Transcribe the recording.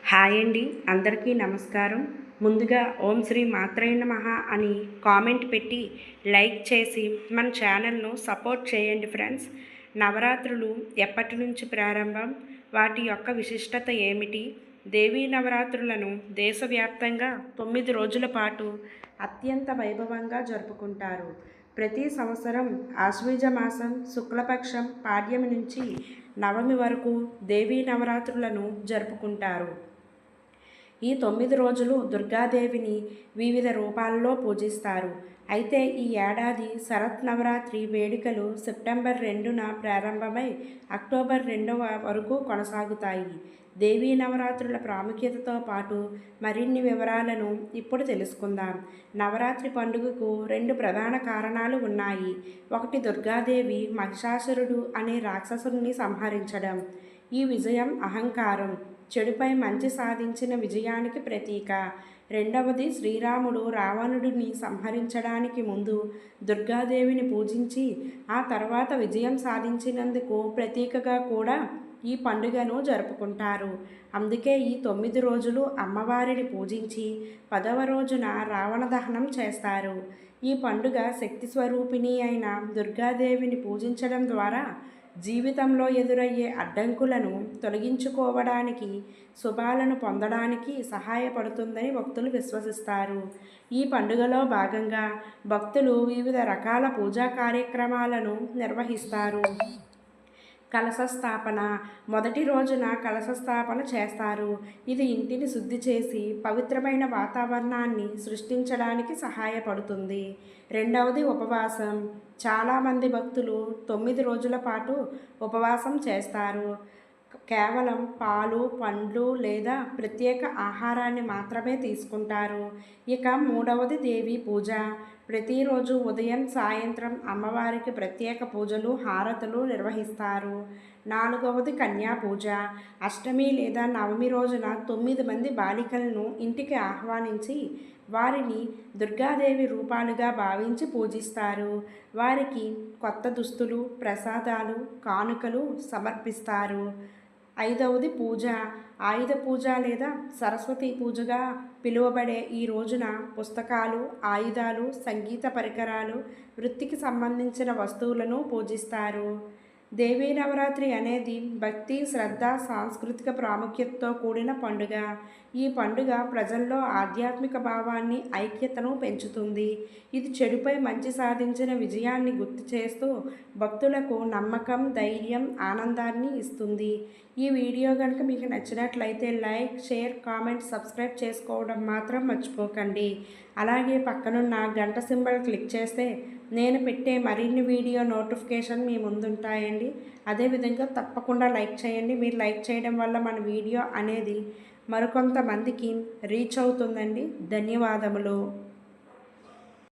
Hi అండి, అందరికీ నమస్కారం. ముందుగా ఓం శ్రీ మాత్రే నమః అని కామెంట్ పెట్టి లైక్ చేసి మన ఛానల్ను సపోర్ట్ చేయండి ఫ్రెండ్స్. నవరాత్రులు ఎప్పటి నుంచి ప్రారంభం, వాటి యొక్క విశిష్టత ఏమిటి? దేవీ నవరాత్రులను దేశవ్యాప్తంగా 9 రోజుల పాటు అత్యంత వైభవంగా జరుపుకుంటారు. ప్రతి సంవత్సరం ఆశ్వీజ మాసం శుక్లపక్షం పాడ్యమి నుంచి నవమి వరకు దేవీ నవరాత్రులను జరుపుకుంటారు. ఈ 9 రోజులు దుర్గాదేవిని వివిధ రూపాల్లో పూజిస్తారు. అయితే ఈ ఏడాది శరత్ నవరాత్రి వేడుకలు సెప్టెంబర్ 2న ప్రారంభమై అక్టోబర్ 2వ వరకు కొనసాగుతాయి. దేవీ నవరాత్రుల ప్రాముఖ్యతతో పాటు మరిన్ని వివరాలను ఇప్పుడు తెలుసుకుందాం. నవరాత్రి పండుగకు 2 ప్రధాన కారణాలు ఉన్నాయి. ఒకటి, దుర్గాదేవి మహిషాసురుడు అనే రాక్షసుని సంహరించడం. ఈ విజయం అహంకారం, చెడుపై మంచి సాధించిన విజయానికి ప్రతీక. రెండవది, శ్రీరాముడు రావణుడిని సంహరించడానికి ముందు దుర్గాదేవిని పూజించి ఆ తర్వాత విజయం సాధించినందుకు ప్రతీకగా కూడా ఈ పండుగను జరుపుకుంటారు. అందుకే ఈ 9 రోజులు అమ్మవారిని పూజించి 10వ రోజున రావణ దహనం చేస్తారు. ఈ పండుగ శక్తి స్వరూపిణి అయిన దుర్గాదేవిని పూజించడం ద్వారా జీవితంలో ఎదురయ్యే అడ్డంకులను తొలగించుకోవడానికి, శుభాలను పొందడానికి సహాయపడుతుందని భక్తులు విశ్వసిస్తారు. ఈ పండుగలో భాగంగా భక్తులు వివిధ రకాల పూజా కార్యక్రమాలను నిర్వహిస్తారు. కలశస్థాపన. మొదటి రోజున కలశస్థాపన చేస్తారు. ఇది ఇంటిని శుద్ధి చేసి పవిత్రమైన వాతావరణాన్ని సృష్టించడానికి సహాయపడుతుంది. రెండవది, ఉపవాసం. చాలామంది భక్తులు 9 రోజుల పాటు ఉపవాసం చేస్తారు. కేవలం పాలు, పండ్లు లేదా ప్రత్యేక ఆహారాన్ని మాత్రమే తీసుకుంటారు. ఇక మూడవది, దేవీ పూజ. ప్రతిరోజు ఉదయం, సాయంత్రం అమ్మవారికి ప్రత్యేక పూజలు, హారతులు నిర్వహిస్తారు. నాలుగవది, కన్యా పూజ. అష్టమి లేదా నవమి రోజున 9 మంది బాలికలను ఇంటికి ఆహ్వానించి వారిని దుర్గాదేవి రూపాలుగా భావించి పూజిస్తారు. వారికి కొత్త దుస్తులు, ప్రసాదాలు, కానుకలు సమర్పిస్తారు. ఐదవది, పూజ. ఆయుధ పూజ లేదా సరస్వతి పూజగా పిలువబడే ఈ రోజున పుస్తకాలు, ఆయుధాలు, సంగీత పరికరాలు, వృత్తికి సంబంధించిన వస్తువులను పూజిస్తారు. దేవీ నవరాత్రి అనేది భక్తి, శ్రద్ధ, సాంస్కృతిక ప్రాముఖ్యతతో కూడిన పండుగ. ఈ పండుగ ప్రజల్లో ఆధ్యాత్మిక భావాన్ని, ఐక్యతను పెంచుతుంది. ఇది చెడుపై మంచి సాధించిన విజయాన్ని గుర్తు చేస్తూ భక్తులకు నమ్మకం, ధైర్యం, ఆనందాన్ని ఇస్తుంది. ఈ వీడియో కనుక మీకు నచ్చినట్లయితే లైక్, షేర్, కామెంట్, సబ్స్క్రైబ్ చేసుకోవడం మాత్రం మర్చిపోకండి. అలాగే పక్కనున్న గంట సింబల్ క్లిక్ చేస్తే నేను పెట్టే మరిన్ని వీడియో నోటిఫికేషన్ మీ ముందుంటాయండి. అదేవిధంగా తప్పకుండా లైక్ చేయండి. మీరు లైక్ చేయడం వల్ల మన వీడియో అనేది మరికొంతమందికి రీచ్ అవుతుందండి. ధన్యవాదములు.